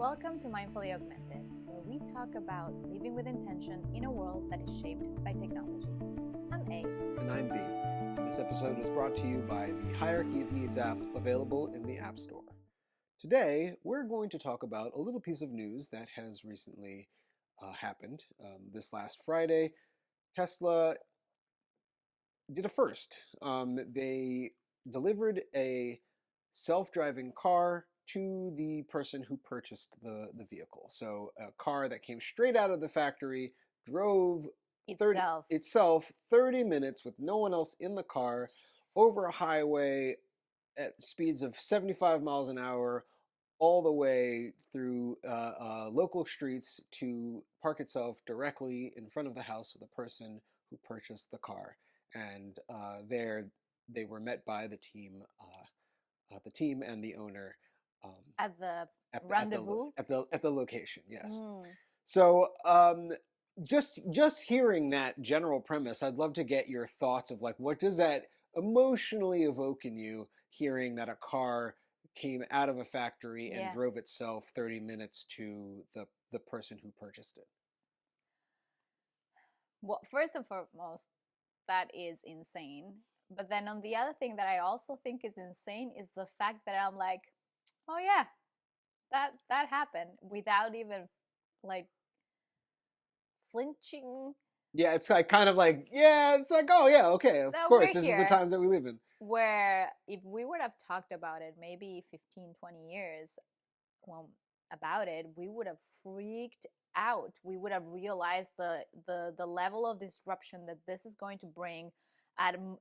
Welcome to Mindfully Augmented, where we talk about living with intention in a world that is shaped by technology. I'm A. And I'm B. This episode is brought to you by the Hierarchy of Needs app available in the App Store. Today, we're going to talk about a little piece of news that has recently happened. This last Friday, Tesla did a first. They delivered a self-driving car to the person who purchased the vehicle. So a car that came straight out of the factory, drove itself 30 minutes with no one else in the car over a highway at speeds of 75 miles an hour all the way through local streets to park itself directly in front of the house of the person who purchased the car. And there they were met by the team and the owner at the rendezvous at the location. Yes. So just hearing that general premise, I'd love to get your thoughts of like, what does that emotionally evoke in you, hearing that a car came out of a factory and drove itself 30 minutes to the person who purchased it? Well, first and foremost, that is insane. But then on the other thing that I also think is insane is the fact that I'm like, oh yeah, that happened without even like flinching. Yeah, it's like kind of like, yeah, it's like, oh yeah, okay, of course, this is the times that we live in. Where if we would have talked about it maybe 15, 20 years about it, we would have freaked out. We would have realized the level of disruption that this is going to bring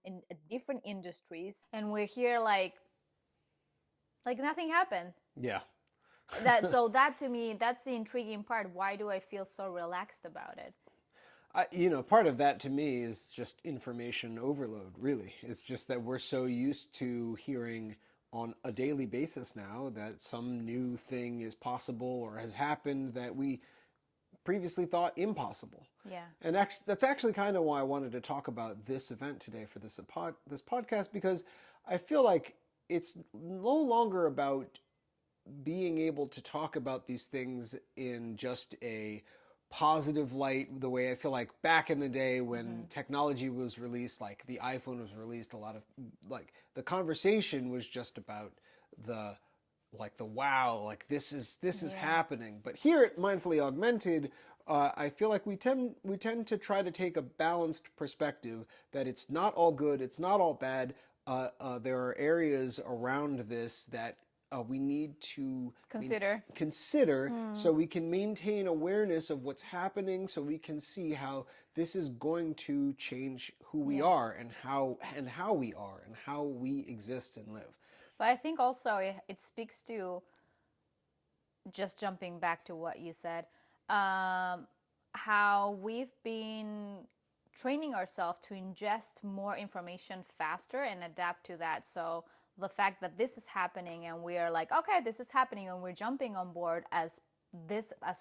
in different industries. And we're here like nothing happened. Yeah. That to me, that's the intriguing part. Why do I feel so relaxed about it? Part of that to me is just information overload, really. It's just that we're so used to hearing on a daily basis now that some new thing is possible or has happened that we previously thought impossible. Yeah. And that's actually kind of why I wanted to talk about this event today for this podcast, because I feel like it's no longer about being able to talk about these things in just a positive light, the way I feel like back in the day when technology was released, like the iPhone was released, a lot of like the conversation was just about the wow, like this is happening. But here at Mindfully Augmented, I feel like we tend to try to take a balanced perspective, that it's not all good, it's not all bad. There are areas around this that we need to consider so we can maintain awareness of what's happening, so we can see how this is going to change who we are and how we are and how we exist and live. But I think also it speaks to, just jumping back to what you said, how we've been training ourselves to ingest more information faster and adapt to that. So the fact that this is happening and we are like, okay, this is happening, and we're jumping on board as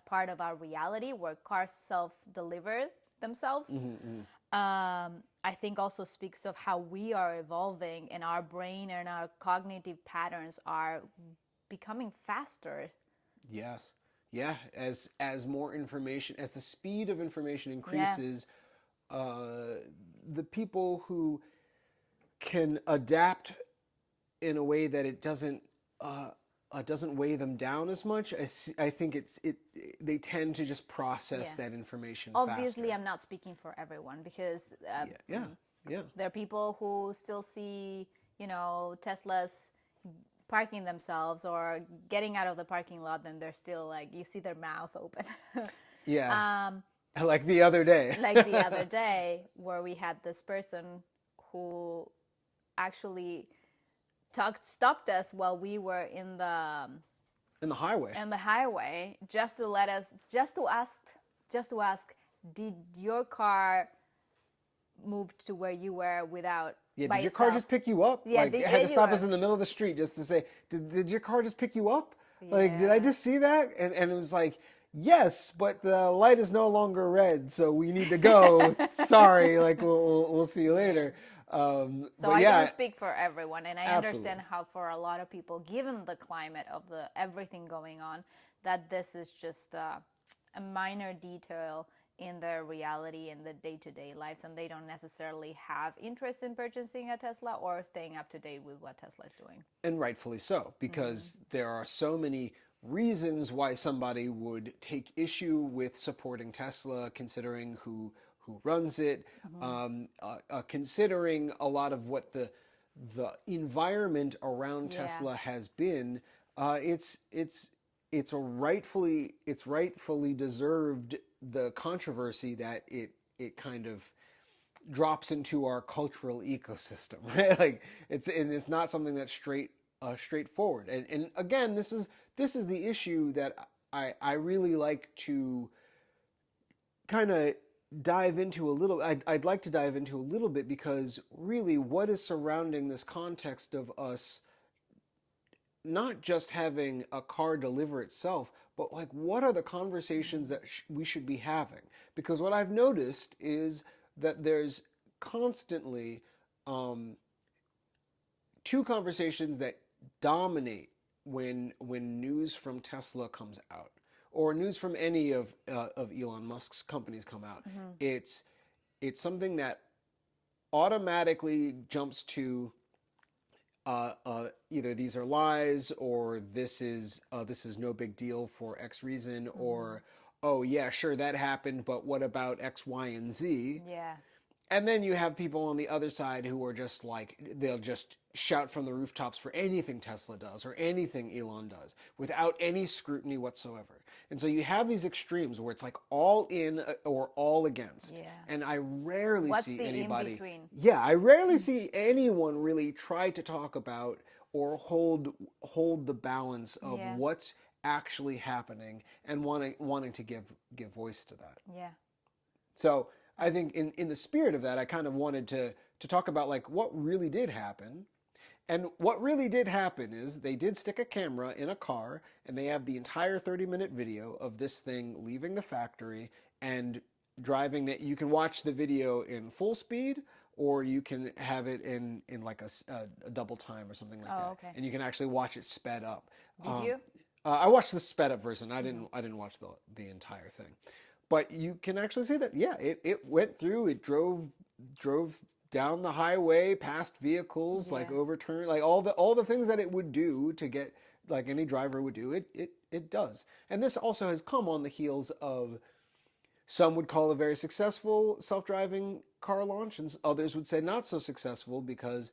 part of our reality, where cars self-deliver themselves. I think also speaks of how we are evolving, and our brain and our cognitive patterns are becoming faster. Yes. Yeah. As more information, as the speed of information increases, the people who can adapt in a way that it doesn't weigh them down as much, I think they tend to just process that information Obviously, faster. I'm not speaking for everyone, because there are people who still see, Teslas parking themselves or getting out of the parking lot, and they're still like, you see their mouth open. Like the other day. Where we had this person who actually stopped us while we were in the highway, just to ask, did your car move to where you were without? Yeah, did your car just pick you up? Yeah, like, it had to stop us in the middle of the street just to say, did your car just pick you up? Yeah. Like, did I just see that? And it was like, yes, but the light is no longer red, so we need to go. Sorry, like we'll see you later. So But I yeah, don't speak for everyone, and I understand absolutely. how for a lot of people, given the climate of the everything going on, that this is just a minor detail in their reality in the day-to-day lives, and they don't necessarily have interest in purchasing a Tesla or staying up to date with what Tesla is doing. And rightfully so, because there are so many reasons why somebody would take issue with supporting Tesla, considering who runs it, considering a lot of what the environment around Yeah. Tesla has been. It's rightfully deserved the controversy that it kind of drops into our cultural ecosystem, right? Like it's not something that's straightforward. And again, this is the issue that I really like to kind of dive into a little. I'd like to dive into a little bit, because really, what is surrounding this context of us not just having a car deliver itself, but like what are the conversations that we should be having? Because what I've noticed is that there's constantly um, two conversations that dominate when news from Tesla comes out, or news from any of Elon Musk's companies come out. It's it's something that automatically jumps to either these are lies, or this is no big deal for X reason, or oh yeah, sure, that happened, but what about X, Y, and Z? Yeah. And then you have people on the other side who are just like, they'll just shout from the rooftops for anything Tesla does or anything Elon does without any scrutiny whatsoever. And so you have these extremes where it's like all in or all against. Yeah. And I rarely What's see the in anybody, between? yeah, I rarely see anyone really try to talk about or hold the balance of Yeah. what's actually happening, and wanting to give voice to that. Yeah. So I think in the spirit of that, I kind of wanted to talk about like what really did happen. And what really did happen is they did stick a camera in a car, and they have the entire 30-minute video of this thing leaving the factory and driving. That you can watch the video in full speed, or you can have it in like a double time or something like Oh, that, okay. and you can actually watch it sped up. Did you? I watched the sped up version. I didn't watch the entire thing, but you can actually see that, yeah, it went through. It drove down the highway past vehicles, Yeah. like overturned, like all the things that it would do to get, like any driver would do. It does. And this also has come on the heels of, some would call a very successful self-driving car launch, and others would say not so successful, because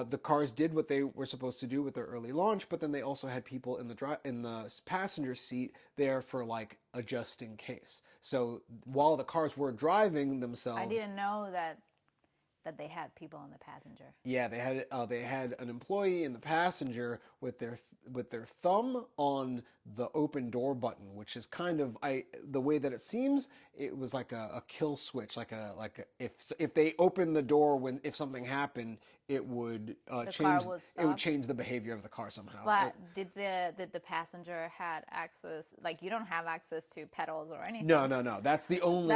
the cars did what they were supposed to do with their early launch, but then they also had people in the passenger seat there for like a just in case. So while the cars were driving I themselves, didn't know that they had people on the passenger. yeah, they had an employee in the passenger with their thumb on the open door button, which is kind of, the way that it seems, it was like a kill switch, if they opened the door, when if something happened, it would The car change would it would stop. change the behavior of the car somehow. But did the passenger had access? Like you don't have access to pedals or No, anything. no, no. That's the That only.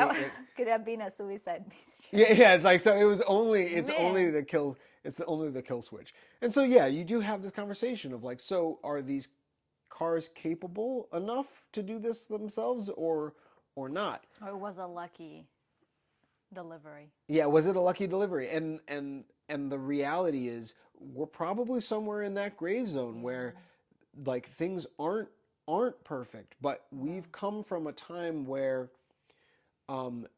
could have been a suicide mission. Yeah, yeah. It's like, so it was only. It's only Man. the kill. It's only the kill switch. And so yeah, you do have this conversation of like, so are these cars capable enough to do this themselves, or not? Or it was a lucky delivery. Yeah, was it a lucky delivery? And the reality is, we're probably somewhere in that gray zone where like things aren't perfect, but we've come from a time where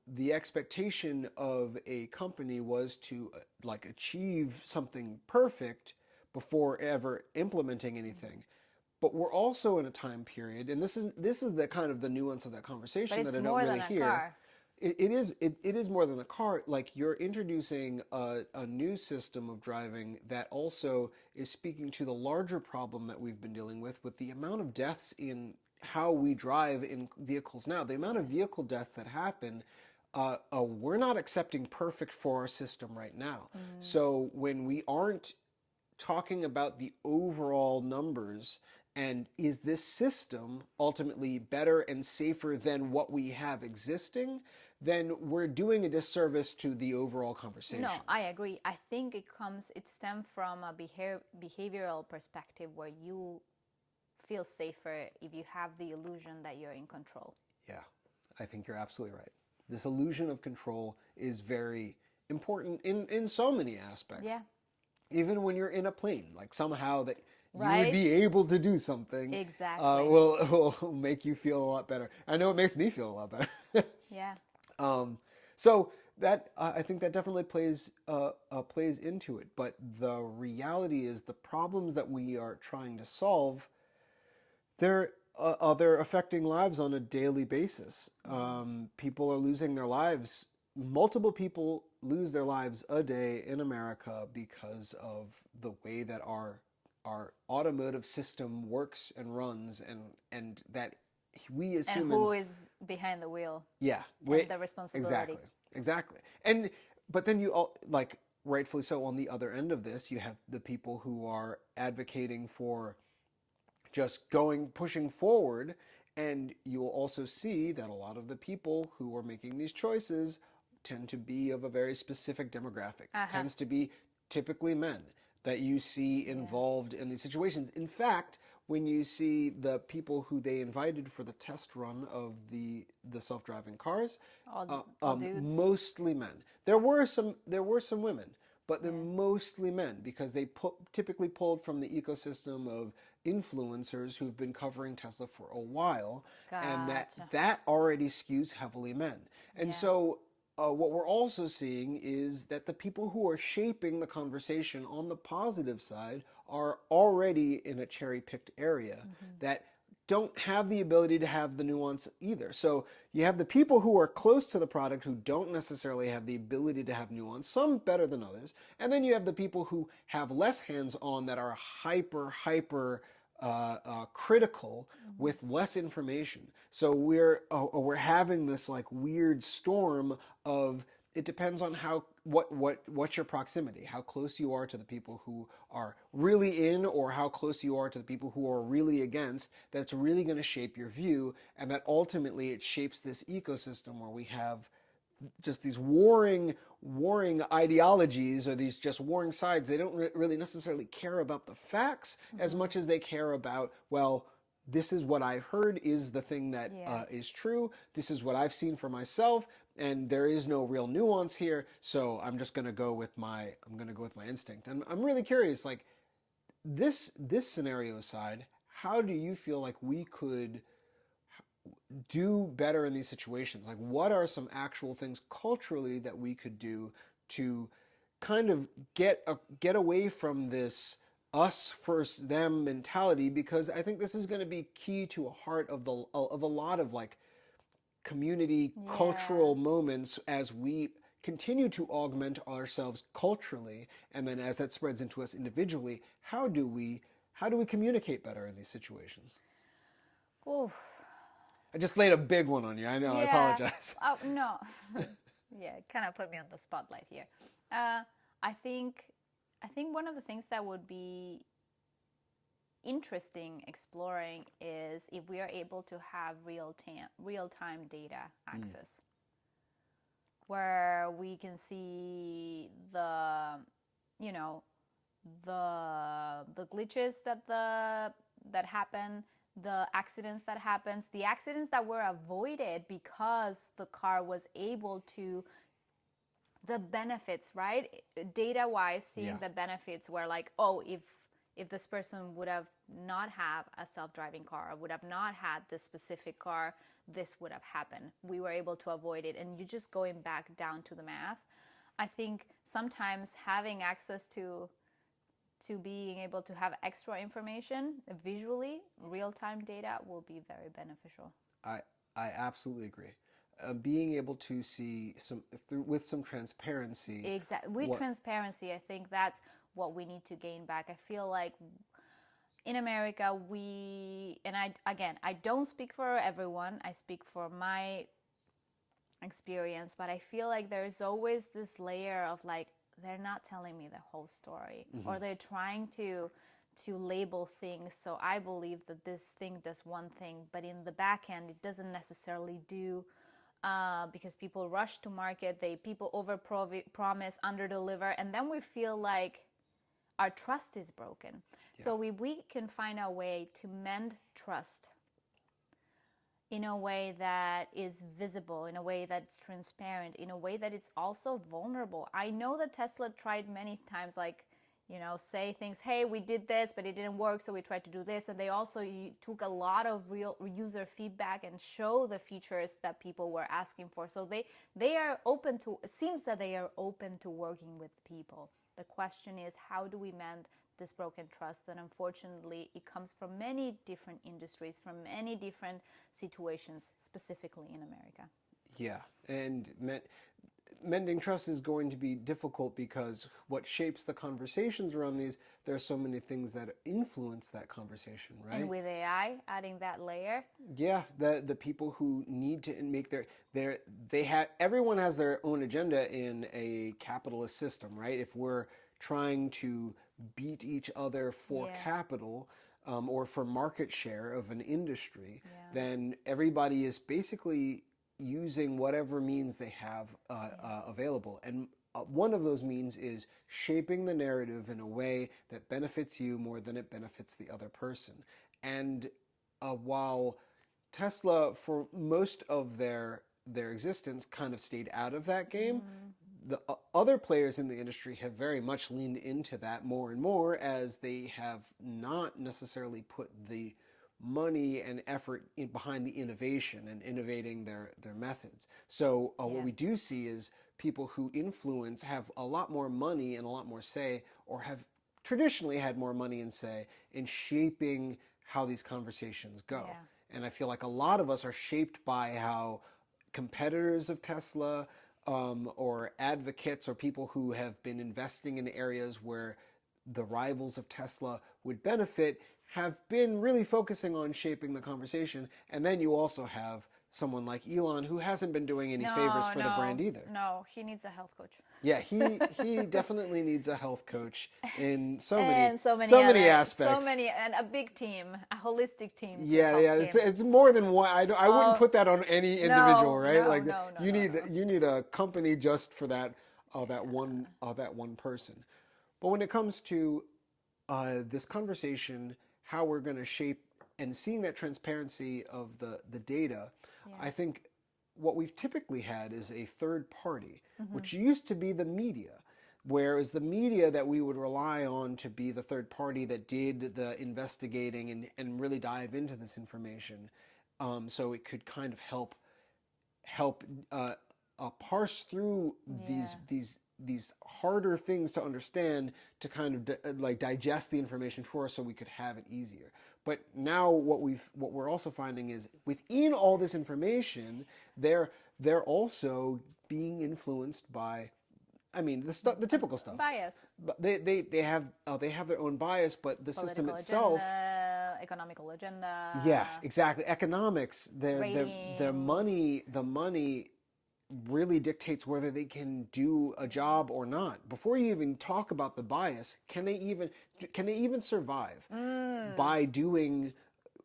the expectation of a company was to like achieve something perfect before ever implementing anything. But we're also in a time period, and this is the kind of the nuance of that But conversation that it's I don't more really than a hear. car. It is more than the car. Like, you're introducing a new system of driving that also is speaking to the larger problem that we've been dealing with the amount of deaths in how we drive in vehicles now. The amount of vehicle deaths that happen, we're not accepting perfect for our system right now. So when we aren't talking about the overall numbers, and is this system ultimately better and safer than what we have existing, then we're doing a disservice to the overall conversation. No, I agree. I think it stems from a behavioral perspective where you feel safer if you have the illusion that you're in control. Yeah, I think you're absolutely right. This illusion of control is very important in so many aspects. Yeah. Even when you're in a plane, like somehow that you would Right? be able to do something Exactly. will make you feel a lot better. I know it makes me feel a lot better. Yeah. So that I think that definitely plays into it. But the reality is the problems that we are trying to solve, they're affecting lives on a daily basis. People are losing their lives. Multiple people lose their lives a day in America because of the way that our automotive system works and runs, and that we as And humans, who is behind the wheel? yeah, And the responsibility. exactly. And but then you all, like, rightfully so, on the other end of this, you have the people who are advocating for just pushing forward, and you will also see that a lot of the people who are making these choices tend to be of a very specific demographic. Tends to be typically men that you see involved in these situations. In fact, when you see the people who they invited for the test run of the self-driving cars, All dudes. mostly men. There were some women, but they're mostly men because they typically pulled from the ecosystem of influencers who've been covering Tesla for a while, and Gotcha. that already skews heavily men. And so what we're also seeing is that the people who are shaping the conversation on the positive side are already in a cherry-picked area that don't have the ability to have the nuance either. So you have the people who are close to the product who don't necessarily have the ability to have nuance, some better than others. And then you have the people who have less hands-on that are hyper critical with less information. So we're having this like weird storm of, it depends on what's your proximity, how close you are to the people who are really in, or how close you are to the people who are really against. That's really going to shape your view, and that ultimately it shapes this ecosystem where we have just these warring ideologies, or these just warring sides. They don't really necessarily care about the facts as much as they care about, well, this is what I've heard is the thing that is true. This is what I've seen for myself, and there is no real nuance here. So I'm just going to go with my instinct. And I'm really curious, like, this scenario aside, how do you feel like we could do better in these situations? Like, what are some actual things culturally that we could do to kind of get away from this us versus them mentality? Because I think this is going to be key to a heart of a lot of like community cultural moments as we continue to augment ourselves culturally, and then as that spreads into us individually, how do we communicate better in these situations? Oof. I just laid a big one on you. I know. I apologize. Oh, no. Yeah, it kind of put me on the spotlight here. I think one of the things that would be interesting exploring is if we are able to have real-time data access, where we can see the the glitches that happen, the accidents that were avoided because the car was able to, the benefits, right? Data wise, seeing the benefits were like, oh, if this person would have not have a self-driving car, or would have not had this specific car, this would have happened. We were able to avoid it. And you're just going back down to the math. I think sometimes having access to being able to have extra information visually, real-time data, will be very beneficial. I absolutely agree. Being able to see with some transparency. Exactly. With transparency, I think that's what we need to gain back. I feel like in America, I don't speak for everyone. I speak for my experience, but I feel like there's always this layer of like, they're not telling me the whole story, or they're trying to label things, so I believe that this thing does one thing, but in the back end it doesn't necessarily do because people rush to market, people over promise, under deliver, and then we feel like our trust is broken. So we can find a way to mend trust in a way that is visible, in a way that's transparent, in a way that it's also vulnerable. I know that Tesla tried many times, like, say things, hey, we did this, but it didn't work, so we tried to do this. And they also took a lot of real user feedback and show the features that people were asking for. So they are open to, it seems that they are open to working with people. The question is, how do we mend this broken trust? And unfortunately, it comes from many different industries, from many different situations, specifically in America. Yeah, and mending trust is going to be difficult because what shapes the conversations around these, there are so many things that influence that conversation, right? And with AI adding that layer, yeah, the people who need to make everyone has their own agenda in a capitalist system, right? If we're trying to beat each other for capital, or for market share of an industry, then everybody is basically using whatever means they have available. And one of those means is shaping the narrative in a way that benefits you more than it benefits the other person. And while Tesla, for most of their existence, kind of stayed out of that game, the other players in the industry have very much leaned into that more and more, as they have not necessarily put the money and effort behind the innovation and innovating their methods. So what we do see is people who influence have a lot more money and a lot more say, or have traditionally had more money and say in shaping how these conversations go. And I feel like a lot of us are shaped by how competitors of Tesla, or advocates, or people who have been investing in areas where the rivals of Tesla would benefit, have been really focusing on shaping the conversation. And then you also have someone like Elon, who hasn't been doing any favors for the brand either. No, he needs a health coach. Yeah, he definitely needs a health coach in so many aspects. And a big team, a holistic team. Yeah, it's more than one. I wouldn't put that on any individual, right? You need a company just for that one person. But when it comes to this conversation, how we're going to shape and seeing that transparency of the data, I think what we've typically had is a third party, which used to be the media, where it was the media that we would rely on to be the third party that did the investigating and really dive into this information, so it could kind of help parse through these harder things to understand, to kind of digest the information for us so we could have it easier. But now what we're also finding is within all this information, they're also being influenced by, I mean, the typical stuff. Bias. But they have their own bias, but the system itself. Economical agenda. Yeah, exactly. Economics. Their money. The money really dictates whether they can do a job or not. Before you even talk about the bias, can they even survive by doing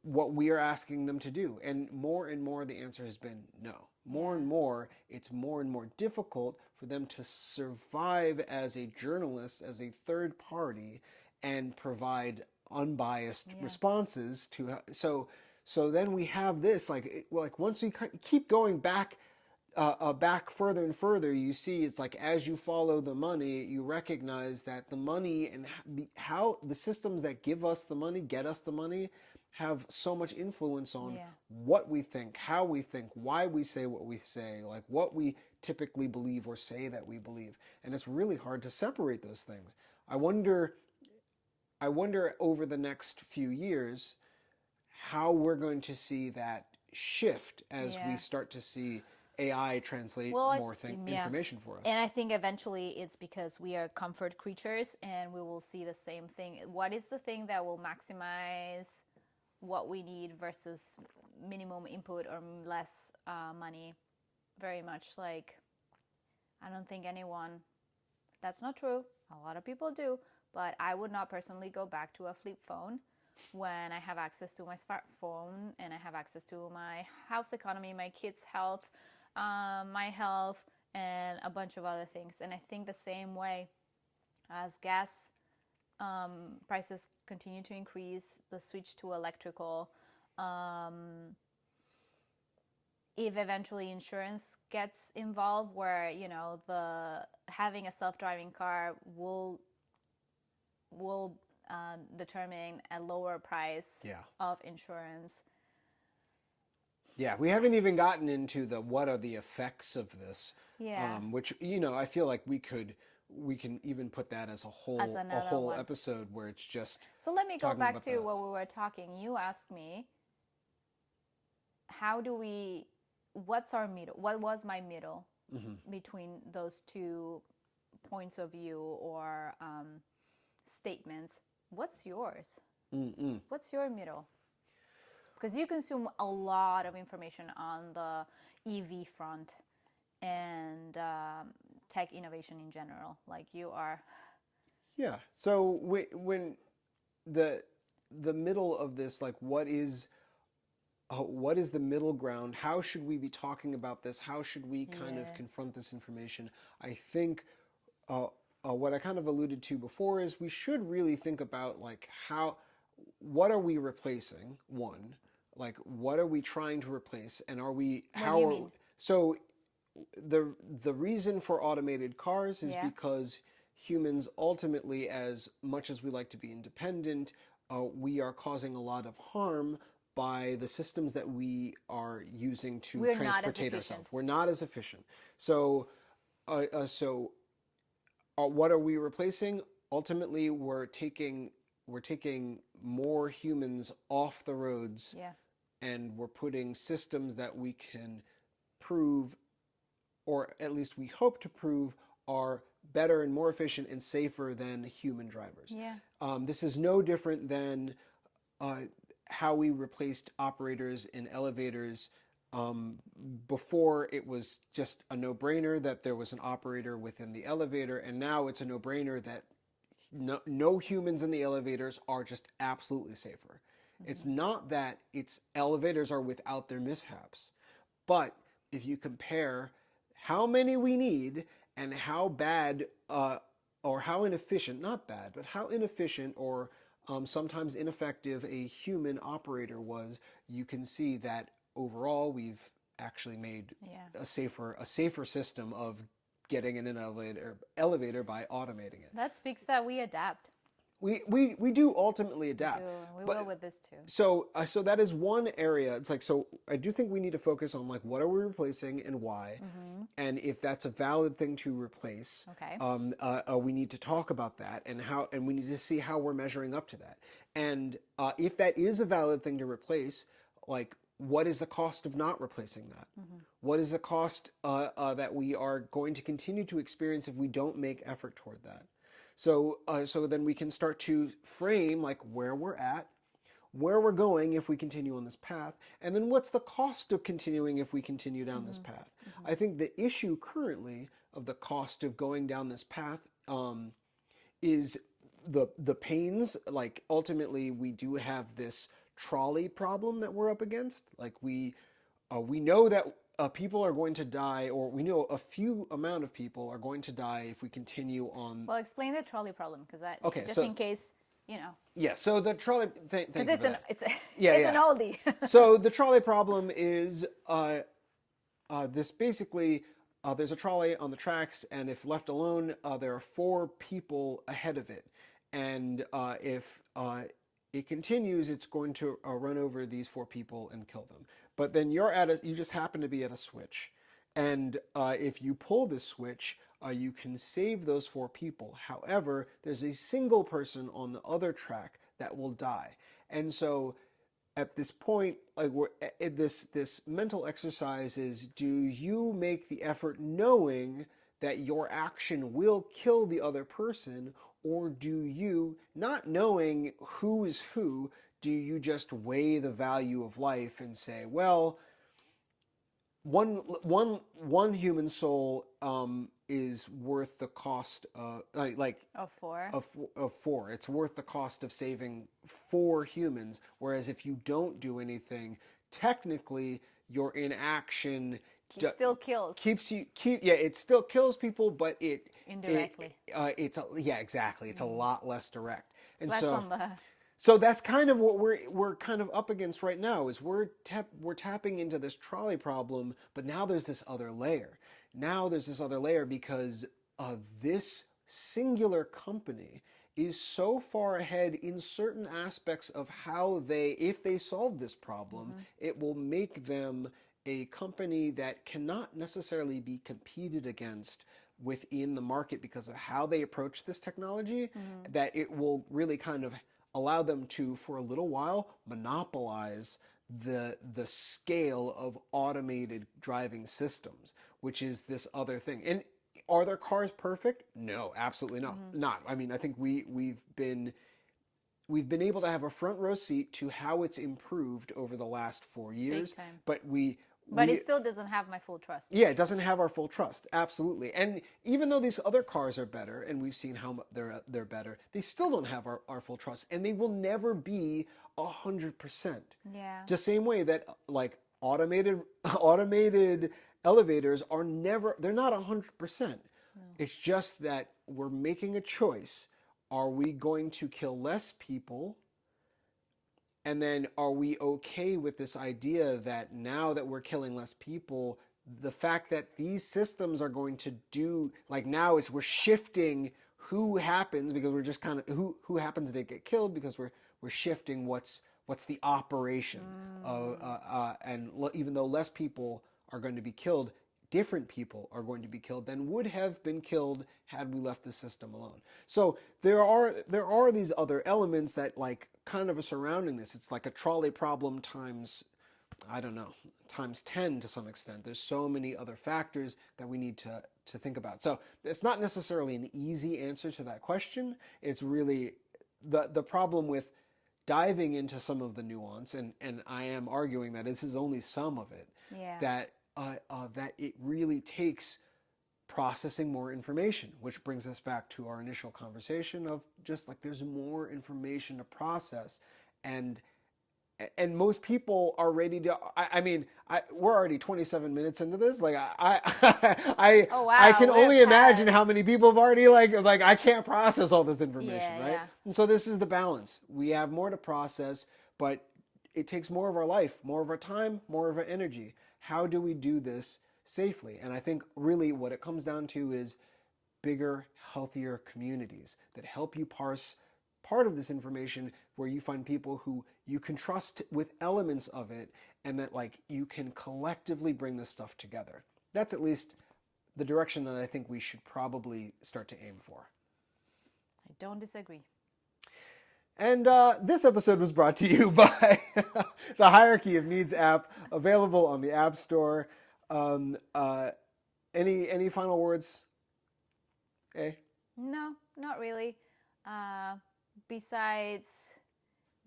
what we are asking them to do? And more the answer has been no. More and more, it's more and more difficult for them to survive as a journalist, as a third party, and provide unbiased responses to. So then we have this, like once you keep going back further and further, you see it's like as you follow the money, you recognize that the money and how the systems that give us the money, get us the money, have so much influence on what we think, how we think, why we say what we say, like what we typically believe or say that we believe. And it's really hard to separate those things. I wonder over the next few years how we're going to see that shift as we start to see AI translate more information for us. And I think eventually it's because we are comfort creatures and we will see the same thing. What is the thing that will maximize what we need versus minimum input or less money? Very much like, I don't think anyone, that's not true. A lot of people do, but I would not personally go back to a flip phone when I have access to my smartphone and I have access to my house economy, my kids' health, my health, and a bunch of other things. And I think the same way as gas prices continue to increase, the switch to electrical, if eventually insurance gets involved, where the having a self-driving car will determine a lower price Yeah. of insurance. Yeah, we haven't even gotten into the what are the effects of this, Yeah, which I feel like we can even put that as as a another whole one. episode where it's just So let me go talking back about to the. what we were talking. You asked me, how do we, what's our middle? What was my middle between those two points of view or statements? What's yours? What's your middle? Because you consume a lot of information on the EV front and tech innovation in general. Like you are. Yeah. So when the middle of this, like what is the middle ground? How should we be talking about this? How should we kind of Yeah. confront this information? I think what I kind of alluded to before is we should really think about like what are we replacing? One, like what are we trying to replace, and are we What do you mean? so the reason for automated cars is Yeah. because humans ultimately, as much as we like to be independent, we are causing a lot of harm by the systems that we are using to We're not as transportate efficient. ourselves. We're not as efficient. So what are we replacing? Ultimately, we're taking more humans off the roads, Yeah. and we're putting systems that we can prove, or at least we hope to prove, are better and more efficient and safer than human drivers. Yeah. This is no different than uh, how we replaced operators in elevators. Before, it was just a no-brainer that there was an operator within the elevator, and now it's a no-brainer that no humans in the elevators are just absolutely safer. It's not that its elevators are without their mishaps, but if you compare how many we need and how bad or how inefficient, not bad, but how inefficient or sometimes ineffective a human operator was, you can see that overall we've actually made Yeah. a safer system of getting in an elevator by automating it. That speaks that we adapt. We do ultimately We do. adapt, We will but with this too. so that is one area. It's like, so I do think we need to focus on like what are we replacing and why, and if that's a valid thing to replace. Okay. We need to talk about that and we need to see how we're measuring up to that. And if that is a valid thing to replace, like what is the cost of not replacing that? What is the cost that we are going to continue to experience if we don't make effort toward that? So then we can start to frame like where we're at, where we're going if we continue on this path, and then what's the cost of continuing if we continue down this path. I think the issue currently of the cost of going down this path is the pains. Like ultimately, we do have this trolley problem that we're up against. Like we know that people are going to die, or we know a few amount of people are going to die if we continue on. Well, explain the trolley problem, because that Okay, just so in case, you know, yeah, so the trolley. Thank because you it's for an that. it's Yeah, it's yeah. an oldie. So the trolley problem is this basically. There's a trolley on the tracks, and if left alone, there are four people ahead of it. And if it continues, it's going to run over these four people and kill them. But then you just happen to be at a switch. And if you pull this switch, you can save those four people. However, there's a single person on the other track that will die. And so at this point, like this mental exercise is: do you make the effort knowing that your action will kill the other person, or do you, not knowing who is who, do you just weigh the value of life and say, well, one human soul is worth the cost of Of four. of four. It's worth the cost of saving four humans. Whereas if you don't do anything, technically your inaction Still kills. It still kills people, but Indirectly. Exactly. It's a lot less direct. It's And less on the... so that's kind of what we're kind of up against right now is we're tapping into this trolley problem, but now there's this other layer. Now there's this other layer because this singular company is so far ahead in certain aspects of how if they solve this problem, it will make them a company that cannot necessarily be competed against within the market because of how they approach this technology, that it will really kind of allow them to, for a little while, monopolize the scale of automated driving systems, which is this other thing. And are their cars perfect? No, absolutely not. I mean, I think we've been able to have a front row seat to how it's improved over the last 4 years. Big time. But it still doesn't have my full trust. Yeah, it doesn't have our full trust. Absolutely. And even though these other cars are better, and we've seen how they're better, they still don't have our full trust, and they will never be 100%. Yeah. Just same way that like automated elevators they're not 100%. No. It's just that we're making a choice. Are we going to kill less people? And then are we okay with this idea that now that we're killing less people, the fact that these systems are going to do, like now we're shifting who happens, because we're just kind of, who happens to get killed, because we're shifting what's the operation and even though less people are going to be killed, different people are going to be killed than would have been killed had we left the system alone. So there are these other elements that like kind of are surrounding this. It's like a trolley problem times, I don't know, times 10 to some extent. There's so many other factors that we need to think about. So it's not necessarily an easy answer to that question. It's really the problem with diving into some of the nuance, and I am arguing that this is only some of it, that it really takes processing more information, which brings us back to our initial conversation of just like there's more information to process, and most people are ready to. We're already 27 minutes into this. Like Oh, wow. I can only imagine how many people have already like I can't process all this information, right? Yeah. And so this is the balance. We have more to process, but it takes more of our life, more of our time, more of our energy. How do we do this safely? And I think really what it comes down to is bigger, healthier communities that help you parse part of this information, where you find people who you can trust with elements of it, and that like you can collectively bring this stuff together. That's at least the direction that I think we should probably start to aim for. I don't disagree. And this episode was brought to you by the Hierarchy of Needs app, available on the App Store. Any final words? Okay. No, not really. Besides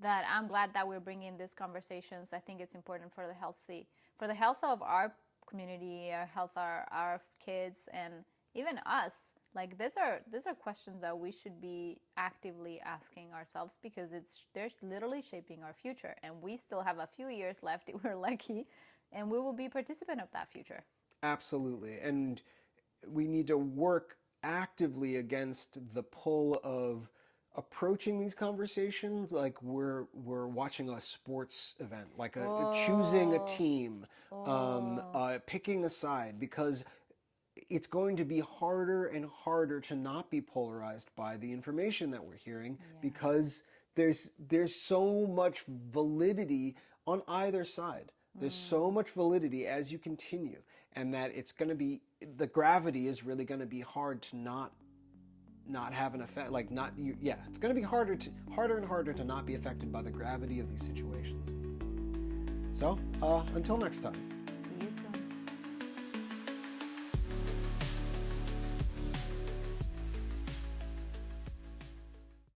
that, I'm glad that we're bringing these conversations. I think it's important for the health of our community, our health, our kids, and even us. Like these are questions that we should be actively asking ourselves, because they're literally shaping our future, and we still have a few years left if we're lucky, and we will be participant of that future. Absolutely, and we need to work actively against the pull of approaching these conversations like we're watching a sports event, like choosing a team, picking a side, because it's going to be harder and harder to not be polarized by the information that we're hearing, because there's so much validity on either side. There's so much validity as you continue, and that it's going to be, the gravity is really going to be hard to not have an effect. Like it's going to be harder and harder to not be affected by the gravity of these situations. So until next time. See you soon.